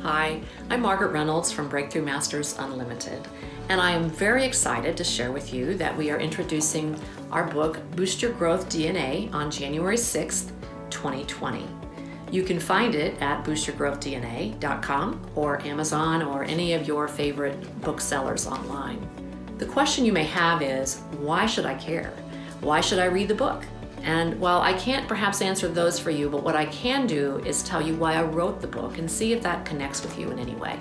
Hi, I'm Margaret Reynolds from Breakthrough Masters Unlimited, and I am very excited to share with you that we are introducing our book, Boost Your Growth DNA, on January 6th, 2020. You can find it at boostyourgrowthdna.com or Amazon or any of your favorite booksellers online. The question you may have is, why should I care? Why should I read the book? And while I can't perhaps answer those for you, but what I can do is tell you why I wrote the book and see if that connects with you in any way.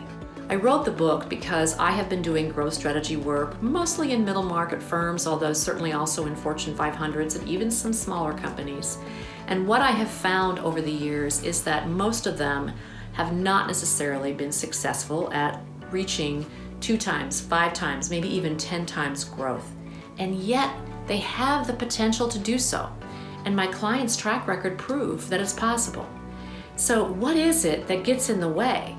I wrote the book because I have been doing growth strategy work mostly in middle market firms, although certainly also in Fortune 500s and even some smaller companies. And what I have found over the years is that most of them have not necessarily been successful at reaching 2 times, 5 times, maybe even 10 times growth. And yet they have the potential to do so. And my clients' track record prove that it's possible. So what is it that gets in the way?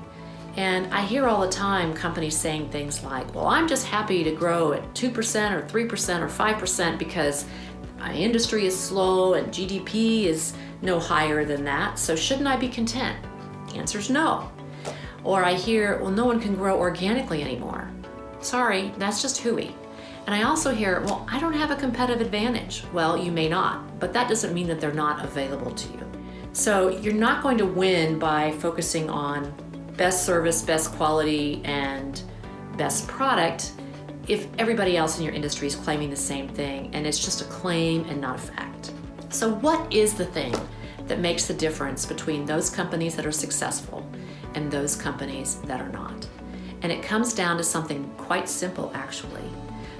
And I hear all the time companies saying things like, well, I'm just happy to grow at 2% or 3% or 5% because my industry is slow and GDP is no higher than that, so shouldn't I be content? The answer is no. Or I hear, well, no one can grow organically anymore. Sorry, that's just hooey. And I also hear, well, I don't have a competitive advantage. Well, you may not, but that doesn't mean that they're not available to you. So you're not going to win by focusing on best service, best quality, and best product if everybody else in your industry is claiming the same thing and it's just a claim and not a fact. So what is the thing that makes the difference between those companies that are successful and those companies that are not? And it comes down to something quite simple, actually.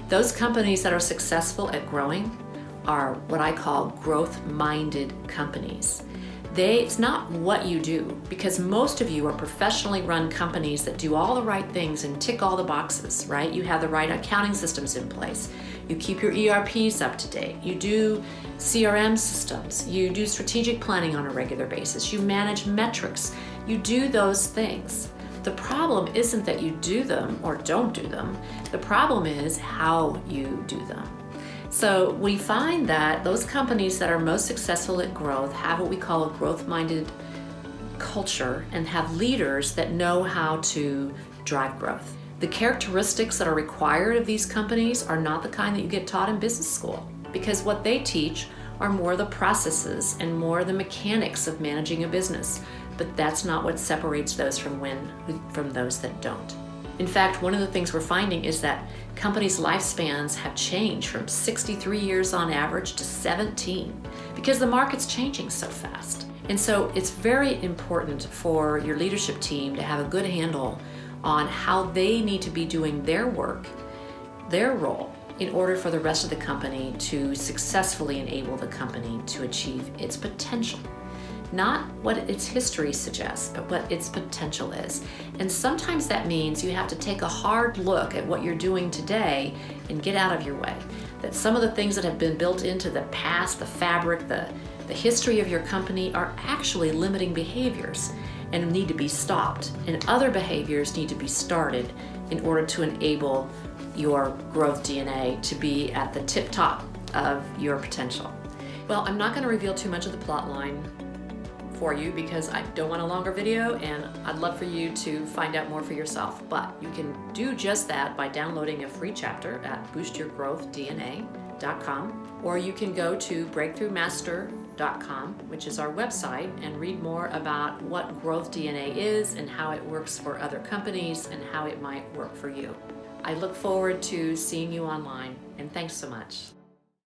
Those companies that are successful at growing are what I call growth-minded companies. It's not what you do, because most of you are professionally run companies that do all the right things and tick all the boxes, right? You have the right accounting systems in place. You keep your ERPs up to date. You do CRM systems. You do strategic planning on a regular basis. You manage metrics. You do those things. The problem isn't that you do them or don't do them. The problem is how you do them. So we find that those companies that are most successful at growth have what we call a growth-minded culture and have leaders that know how to drive growth. The characteristics that are required of these companies are not the kind that you get taught in business school, because what they teach are more the processes and more the mechanics of managing a business. But that's not what separates those from those that don't. In fact, one of the things we're finding is that companies' lifespans have changed from 63 years on average to 17 because the market's changing so fast. And so it's very important for your leadership team to have a good handle on how they need to be doing their work, their role, in order for the rest of the company to successfully enable the company to achieve its potential. Not what its history suggests, but what its potential is. And sometimes that means you have to take a hard look at what you're doing today and get out of your way. That some of the things that have been built into the past, the fabric, the history of your company are actually limiting behaviors and need to be stopped. And other behaviors need to be started in order to enable your growth DNA to be at the tip top of your potential. Well, I'm not going to reveal too much of the plot line for you because I don't want a longer video and I'd love for you to find out more for yourself. But you can do just that by downloading a free chapter at boostyourgrowthdna.com, or you can go to breakthroughmaster.com, which is our website, and read more about what growth DNA is and how it works for other companies and how it might work for you. I look forward to seeing you online, and thanks so much.